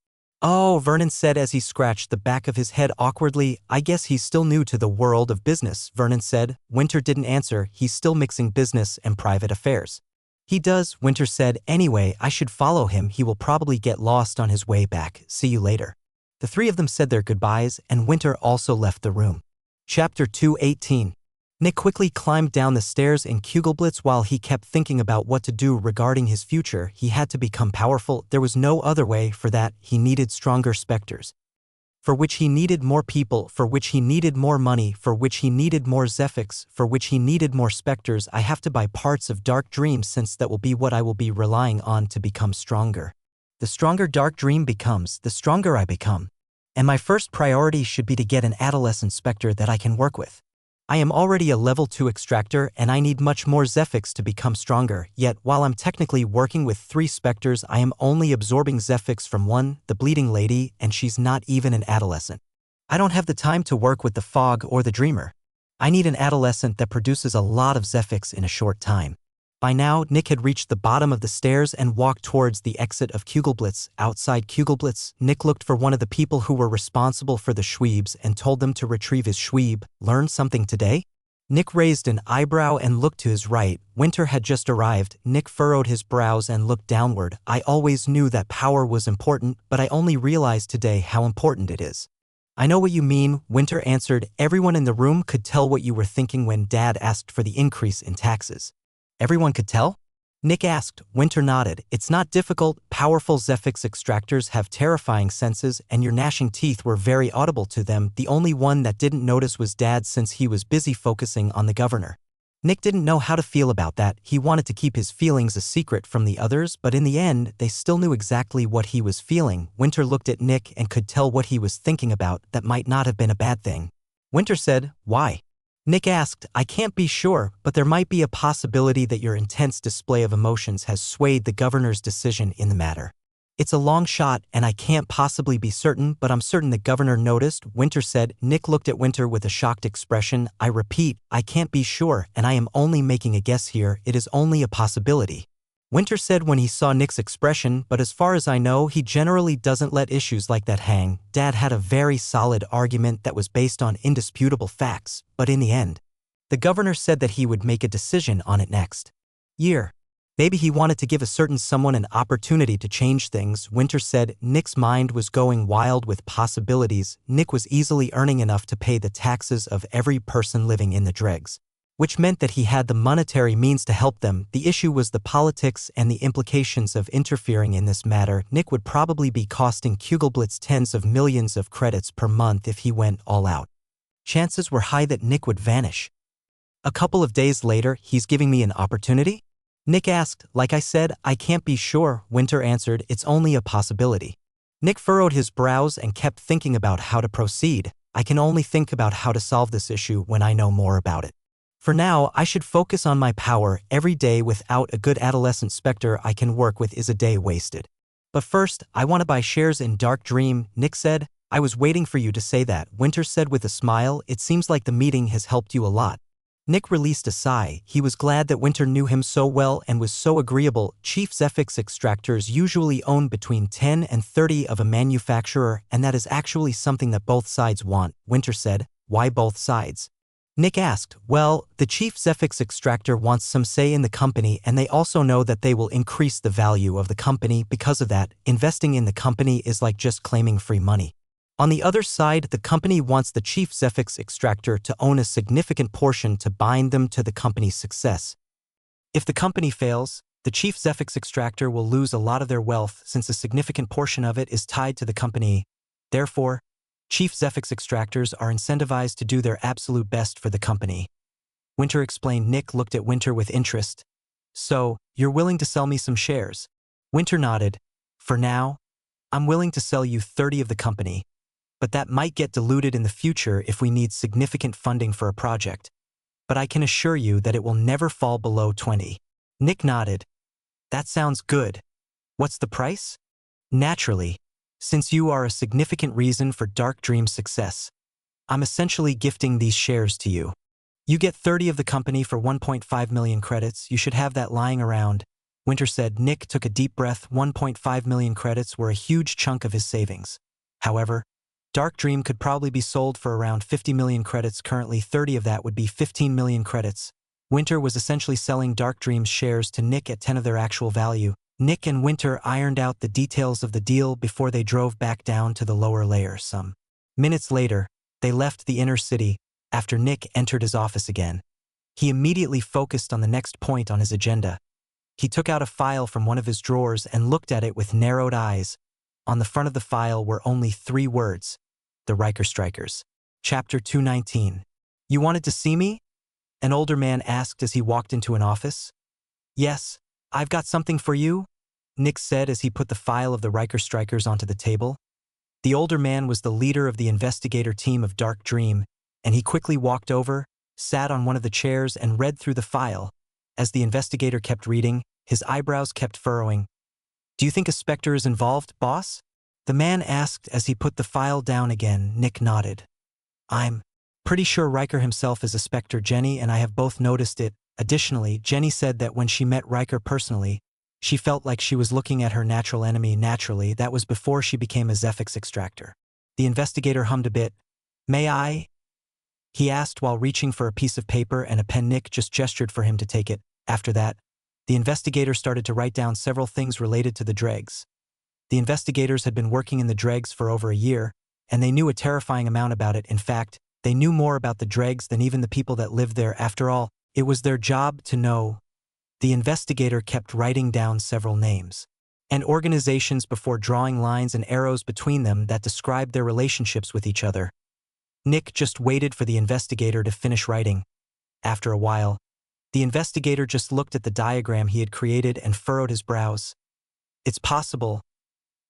Speaker 1: "Oh," Vernon said as he scratched the back of his head awkwardly. "I guess he's still new to the world of business," Vernon said. Winter didn't answer. "He's still mixing business and private affairs." "He does," Winter said. "Anyway, I should follow him. He will probably get lost on his way back. See you later." The 3 of them said their goodbyes, and Winter also left the room. Chapter 218. Nick quickly climbed down the stairs in Kugelblitz while he kept thinking about what to do regarding his future. He had to become powerful. There was no other way. For that, he needed stronger specters, for which he needed more people, for which he needed more money, for which he needed more Zephix, for which he needed more specters. I have to buy parts of Dark Dream since that will be what I will be relying on to become stronger. The stronger Dark Dream becomes, the stronger I become. And my first priority should be to get an adolescent specter that I can work with. I am already a level 2 extractor and I need much more Zephix to become stronger, yet while I'm technically working with 3 specters, I am only absorbing Zephix from 1, the bleeding lady, and she's not even an adolescent. I don't have the time to work with the fog or the dreamer. I need an adolescent that produces a lot of Zephix in a short time. By now, Nick had reached the bottom of the stairs and walked towards the exit of Kugelblitz. Outside Kugelblitz, Nick looked for one of the people who were responsible for the Schweebs and told them to retrieve his Schweeb. Learn something today? Nick raised an eyebrow and looked to his right. Winter had just arrived. Nick furrowed his brows and looked downward. I always knew that power was important, but I only realized today how important it is. I know what you mean, Winter answered. Everyone in the room could tell what you were thinking when Dad asked for the increase in taxes. Everyone could tell? Nick asked. Winter nodded. It's not difficult. Powerful Zephyx extractors have terrifying senses, and your gnashing teeth were very audible to them. The only one that didn't notice was Dad, since he was busy focusing on the governor. Nick didn't know how to feel about that. He wanted to keep his feelings a secret from the others, but in the end, they still knew exactly what he was feeling. Winter looked at Nick and could tell what he was thinking about. That might not have been a bad thing. Winter said, "Why?" Nick asked, "I can't be sure, but there might be a possibility that your intense display of emotions has swayed the governor's decision in the matter. It's a long shot, and I can't possibly be certain, but I'm certain the governor noticed," Winter said. Nick looked at Winter with a shocked expression. "I repeat, I can't be sure, and I am only making a guess here. It is only a possibility," Winter said when he saw Nick's expression, "but as far as I know, he generally doesn't let issues like that hang. Dad had a very solid argument that was based on indisputable facts, but in the end, the governor said that he would make a decision on it next year. Maybe he wanted to give a certain someone an opportunity to change things," Winter said. Nick's mind was going wild with possibilities. Nick was easily earning enough to pay the taxes of every person living in the dregs, which meant that he had the monetary means to help them. The issue was the politics and the implications of interfering in this matter. Nick would probably be costing Kugelblitz tens of millions of credits per month if he went all out. Chances were high that Nick would vanish. "A couple of days later, he's giving me an opportunity?" Nick asked. "Like I said, I can't be sure," Winter answered. "It's only a possibility." Nick furrowed his brows and kept thinking about how to proceed. "I can only think about how to solve this issue when I know more about it. For now, I should focus on my power. Every day without a good adolescent specter I can work with is a day wasted. But first, I want to buy shares in Dark Dream," Nick said. "I was waiting for you to say that," Winter said with a smile. "It seems like the meeting has helped you a lot." Nick released a sigh. He was glad that Winter knew him so well and was so agreeable. Chief Zephyx extractors usually own between 10 and 30 of a manufacturer, and that is actually something that both sides want, Winter said. "Why both sides?" Nick asked. "Well, the Chief Zephyx extractor wants some say in the company, and they also know that they will increase the value of the company. Because of that, investing in the company is like just claiming free money. On the other side, the company wants the Chief Zephyx extractor to own a significant portion to bind them to the company's success. If the company fails, the Chief Zephyx extractor will lose a lot of their wealth since a significant portion of it is tied to the company. Therefore, Chief Zephyx extractors are incentivized to do their absolute best for the company," Winter explained. Nick looked at Winter with interest. "So, you're willing to sell me some shares?" Winter nodded. "For now, I'm willing to sell you 30 of the company, but that might get diluted in the future if we need significant funding for a project. But I can assure you that it will never fall below 20. Nick nodded. "That sounds good. What's the price?" "Naturally, since you are a significant reason for Dark Dream's success, I'm essentially gifting these shares to you. You get 30 of the company for 1.5 million credits. You should have that lying around," Winter said. Nick took a deep breath. 1.5 million credits were a huge chunk of his savings. However, Dark Dream could probably be sold for around 50 million credits. Currently, 30 of that would be 15 million credits. Winter was essentially selling Dark Dream's shares to Nick at 10 of their actual value. Nick and Winter ironed out the details of the deal before they drove back down to the lower layer. Some minutes later, they left the inner city after Nick entered his office again. He immediately focused on the next point on his agenda. He took out a file from one of his drawers and looked at it with narrowed eyes. On the front of the file were only 3 words: The Riker Strikers. Chapter 219. "You wanted to see me?" an older man asked as he walked into an office. "Yes, I've got something for you," Nick said as he put the file of the Riker Strikers onto the table. The older man was the leader of the investigator team of Dark Dream, and he quickly walked over, sat on one of the chairs, and read through the file. As the investigator kept reading, his eyebrows kept furrowing. "Do you think a Spectre is involved, boss?" the man asked as he put the file down again. Nick nodded. "I'm pretty sure Riker himself is a Spectre, Jenny, and I have both noticed it. Additionally, Jenny said that when she met Riker personally, she felt like she was looking at her natural enemy. Naturally, that was before she became a Zephyx extractor." The investigator hummed a bit. "May I?" he asked while reaching for a piece of paper and a pen. Nick just gestured for him to take it. After that, the investigator started to write down several things related to the dregs. The investigators had been working in the dregs for over a year, and they knew a terrifying amount about it. In fact, they knew more about the dregs than even the people that lived there. After all, it was their job to know. The investigator kept writing down several names and organizations before drawing lines and arrows between them that described their relationships with each other. Nick just waited for the investigator to finish writing. After a while, the investigator just looked at the diagram he had created and furrowed his brows. "It's possible,"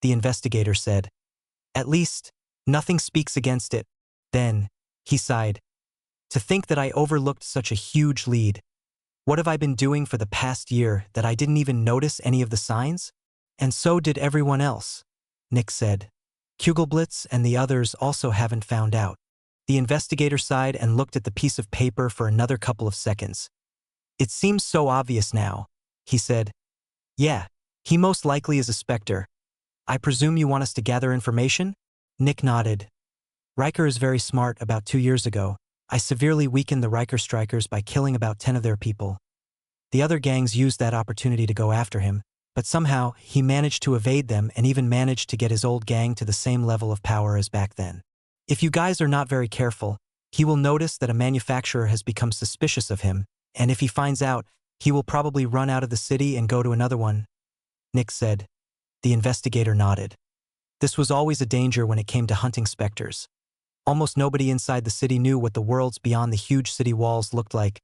Speaker 1: the investigator said. "At least, nothing speaks against it." Then, he sighed. "To think that I overlooked such a huge lead. What have I been doing for the past year that I didn't even notice any of the signs?" "And so did everyone else," Nick said. "Kugelblitz and the others also haven't found out." The investigator sighed and looked at the piece of paper for another couple of seconds. "It seems so obvious now," he said. "Yeah, he most likely is a Spectre. I presume you want us to gather information?" Nick nodded. "Riker is very smart. About 2 years ago, I severely weakened the Riker strikers by killing about 10 of their people. The other gangs used that opportunity to go after him, but somehow he managed to evade them and even managed to get his old gang to the same level of power as back then. If you guys are not very careful, he will notice that a manufacturer has become suspicious of him, and if he finds out, he will probably run out of the city and go to another one," Nick said. The investigator nodded. This was always a danger when it came to hunting specters. Almost nobody inside the city knew what the worlds beyond the huge city walls looked like.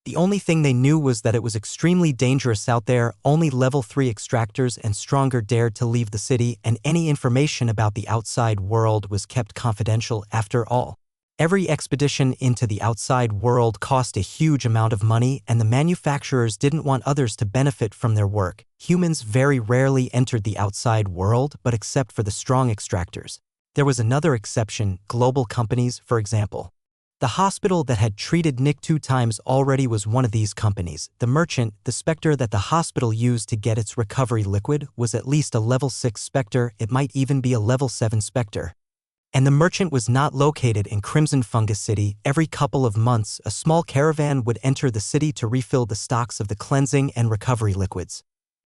Speaker 1: The only thing they knew was that it was extremely dangerous out there. Only level 3 extractors and stronger dared to leave the city, and any information about the outside world was kept confidential. After all, every expedition into the outside world cost a huge amount of money, and the manufacturers didn't want others to benefit from their work. Humans very rarely entered the outside world, but except for the strong extractors. There was another exception: global companies, for example. The hospital that had treated Nick 2 times already was one of these companies. The merchant, the Spectre that the hospital used to get its recovery liquid, was at least a level 6 Spectre. It might even be a level 7 Spectre. And the merchant was not located in Crimson Fungus City. Every couple of months, a small caravan would enter the city to refill the stocks of the cleansing and recovery liquids.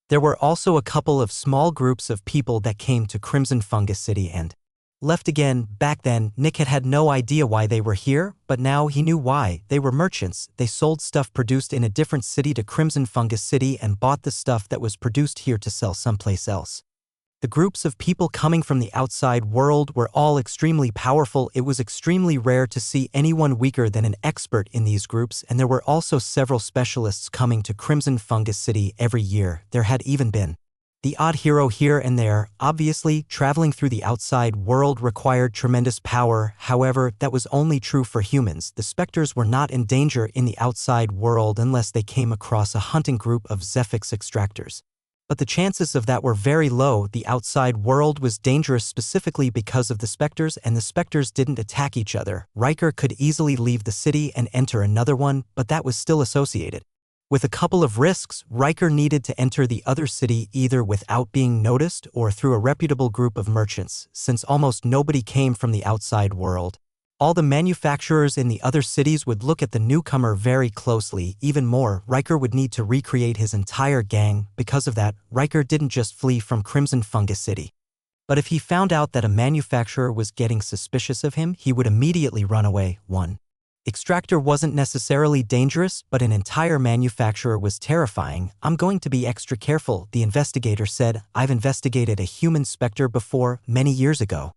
Speaker 1: There were also a couple of small groups of people that came to Crimson Fungus City and left again. Back then, Nick had no idea why they were here, but now he knew why. They were merchants. They sold stuff produced in a different city to Crimson Fungus City and bought the stuff that was produced here to sell someplace else. The groups of people coming from the outside world were all extremely powerful. It was extremely rare to see anyone weaker than an expert in these groups, and there were also several specialists coming to Crimson Fungus City every year. There had even been the odd hero here and there. Obviously, traveling through the outside world required tremendous power. However, that was only true for humans. The Spectres were not in danger in the outside world unless they came across a hunting group of Zephix extractors. But the chances of that were very low. The outside world was dangerous specifically because of the Spectres, and the Spectres didn't attack each other. Riker could easily leave the city and enter another one, but that was still associated with a couple of risks. Riker needed to enter the other city either without being noticed or through a reputable group of merchants. Since almost nobody came from the outside world, all the manufacturers in the other cities would look at the newcomer very closely. Even more, Riker would need to recreate his entire gang. Because of that, Riker didn't just flee from Crimson Fungus City. But if he found out that a manufacturer was getting suspicious of him, he would immediately run away. 1. Extractor wasn't necessarily dangerous, but an entire manufacturer was terrifying. "I'm going to be extra careful," the investigator said. "I've investigated a human Spectre before, many years ago.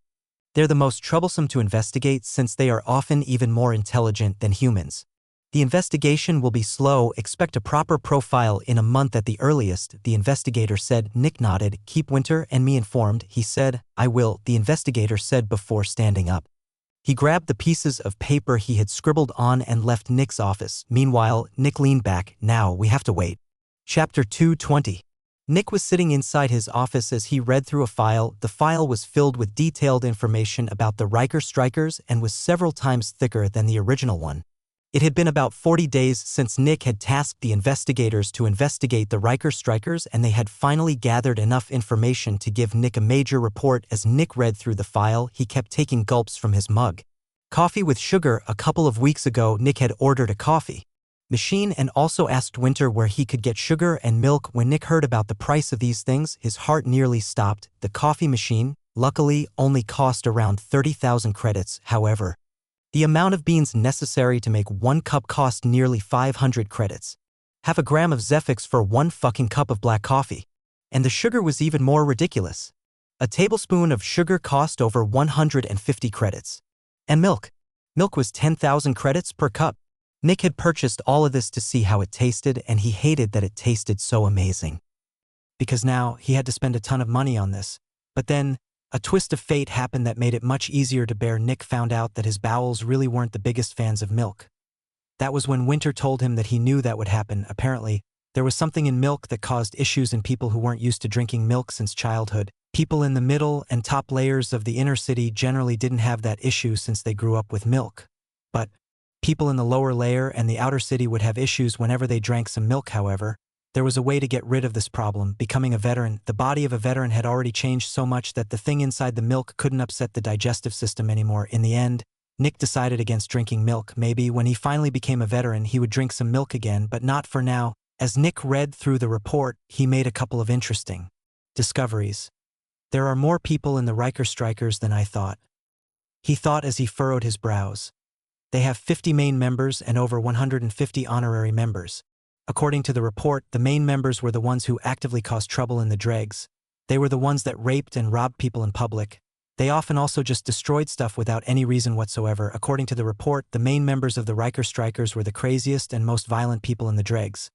Speaker 1: They're the most troublesome to investigate since they are often even more intelligent than humans. The investigation will be slow. Expect a proper profile in a month at the earliest," the investigator said. Nick nodded. "Keep Winter and me informed," he said. "I will," the investigator said before standing up. He grabbed the pieces of paper he had scribbled on and left Nick's office. Meanwhile, Nick leaned back. "Now we have to wait." Chapter 220. Nick was sitting inside his office as he read through a file. The file was filled with detailed information about the Riker strikers and was several times thicker than the original one. It had been about 40 days since Nick had tasked the investigators to investigate the Riker strikers, and they had finally gathered enough information to give Nick a major report. As Nick read through the file, he kept taking gulps from his mug. Coffee with sugar. A couple of weeks ago, Nick had ordered a coffee machine and also asked Winter where he could get sugar and milk. When Nick heard about the price of these things, his heart nearly stopped. The coffee machine, luckily, only cost around 30,000 credits. However, the amount of beans necessary to make 1 cup cost nearly 500 credits. Half a gram of Zephyx for 1 fucking cup of black coffee. And the sugar was even more ridiculous. A tablespoon of sugar cost over 150 credits. And milk. Milk was 10,000 credits per cup. Nick had purchased all of this to see how it tasted, and he hated that it tasted so amazing. Because now he had to spend a ton of money on this. But then, a twist of fate happened that made it much easier to bear. Nick found out that his bowels really weren't the biggest fans of milk. That was when Winter told him that he knew that would happen. Apparently, there was something in milk that caused issues in people who weren't used to drinking milk since childhood. People in the middle and top layers of the inner city generally didn't have that issue since they grew up with milk. But people in the lower layer and the outer city would have issues whenever they drank some milk. However, there was a way to get rid of this problem: becoming a veteran. The body of a veteran had already changed so much that the thing inside the milk couldn't upset the digestive system anymore. In the end, Nick decided against drinking milk. Maybe when he finally became a veteran, he would drink some milk again, but not for now. As Nick read through the report, he made a couple of interesting discoveries. There are more people in the Riker Strikers than I thought. He thought as he furrowed his brows. They have 50 main members and over 150 honorary members. According to the report, the main members were the ones who actively caused trouble in the dregs. They were the ones that raped and robbed people in public. They often also just destroyed stuff without any reason whatsoever. According to the report, the main members of the Riker Strikers were the craziest and most violent people in the dregs.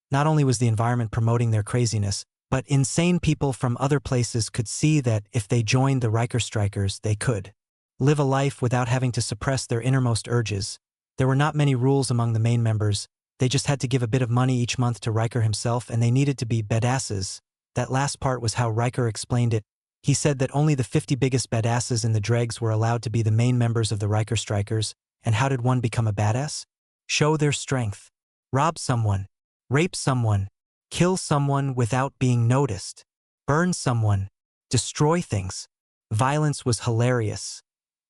Speaker 1: Not only was the environment promoting their craziness, but insane people from other places could see that if they joined the Riker Strikers, they could live a life without having to suppress their innermost urges. There were not many rules among the main members. They just had to give a bit of money each month to Riker himself, and they needed to be badasses. That last part was how Riker explained it. He said that only the 50 biggest badasses in the dregs were allowed to be the main members of the Riker Strikers. And how did one become a badass? Show their strength. Rob someone. Rape someone. Kill someone without being noticed. Burn someone. Destroy things. Violence was hilarious.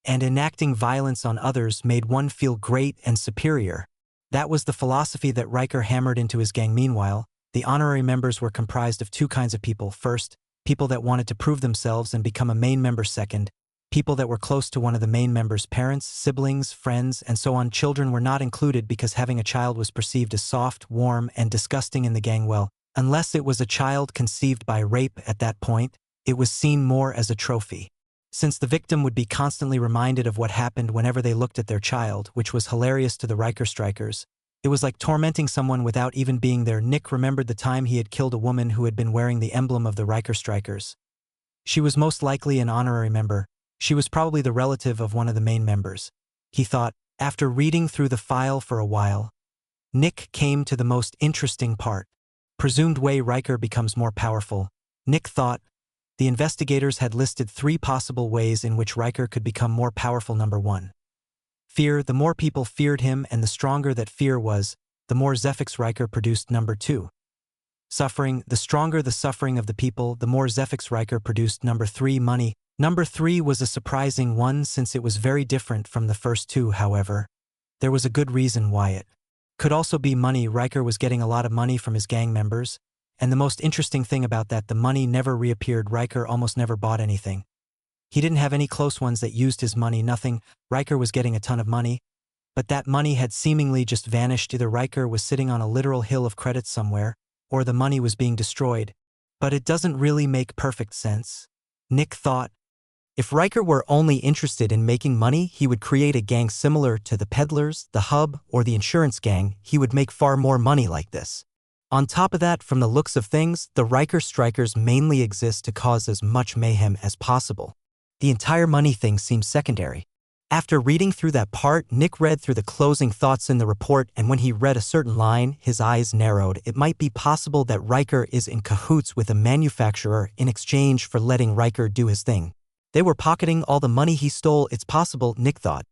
Speaker 1: And enacting violence on others made one feel great and superior. That was the philosophy that Riker hammered into his gang. Meanwhile, the honorary members were comprised of two kinds of people. First, people that wanted to prove themselves and become a main member. Second, people that were close to one of the main members' parents, siblings, friends, and so on. Children were not included because having a child was perceived as soft, warm, and disgusting in the gang. Well, unless it was a child conceived by rape at that point, it was seen more as a trophy. Since the victim would be constantly reminded of what happened whenever they looked at their child, which was hilarious to the Riker Strikers. It was like tormenting someone without even being there. Nick remembered the time he had killed a woman who had been wearing the emblem of the Riker Strikers. She was most likely an honorary member. She was probably the relative of one of the main members. He thought. After reading through the file for a while, Nick came to the most interesting part. Presumed way Riker becomes more powerful. Nick thought. The investigators had listed 3 possible ways in which Riker could become more powerful. Number 1. Fear. The more people feared him and the stronger that fear was, the more Zephyx Riker produced. Number 2. Suffering. The stronger the suffering of the people, the more Zephyx Riker produced. Number 3. Money. Number 3 was a surprising one since it was very different from the first 2. However, there was a good reason why it could also be money. Riker was getting a lot of money from his gang members. And the most interesting thing about that, the money never reappeared. Riker almost never bought anything. He didn't have any close ones that used his money. Nothing. Riker was getting a ton of money. But that money had seemingly just vanished. Either Riker was sitting on a literal hill of credits somewhere, or the money was being destroyed. But it doesn't really make perfect sense. Nick thought. If Riker were only interested in making money, he would create a gang similar to the peddlers, the hub, or the insurance gang. He would make far more money like this. On top of that, from the looks of things, the Riker Strikers mainly exist to cause as much mayhem as possible. The entire money thing seems secondary. After reading through that part, Nick read through the closing thoughts in the report, and when he read a certain line, his eyes narrowed. It might be possible that Riker is in cahoots with a manufacturer in exchange for letting Riker do his thing. They were pocketing all the money he stole. It's possible, Nick thought.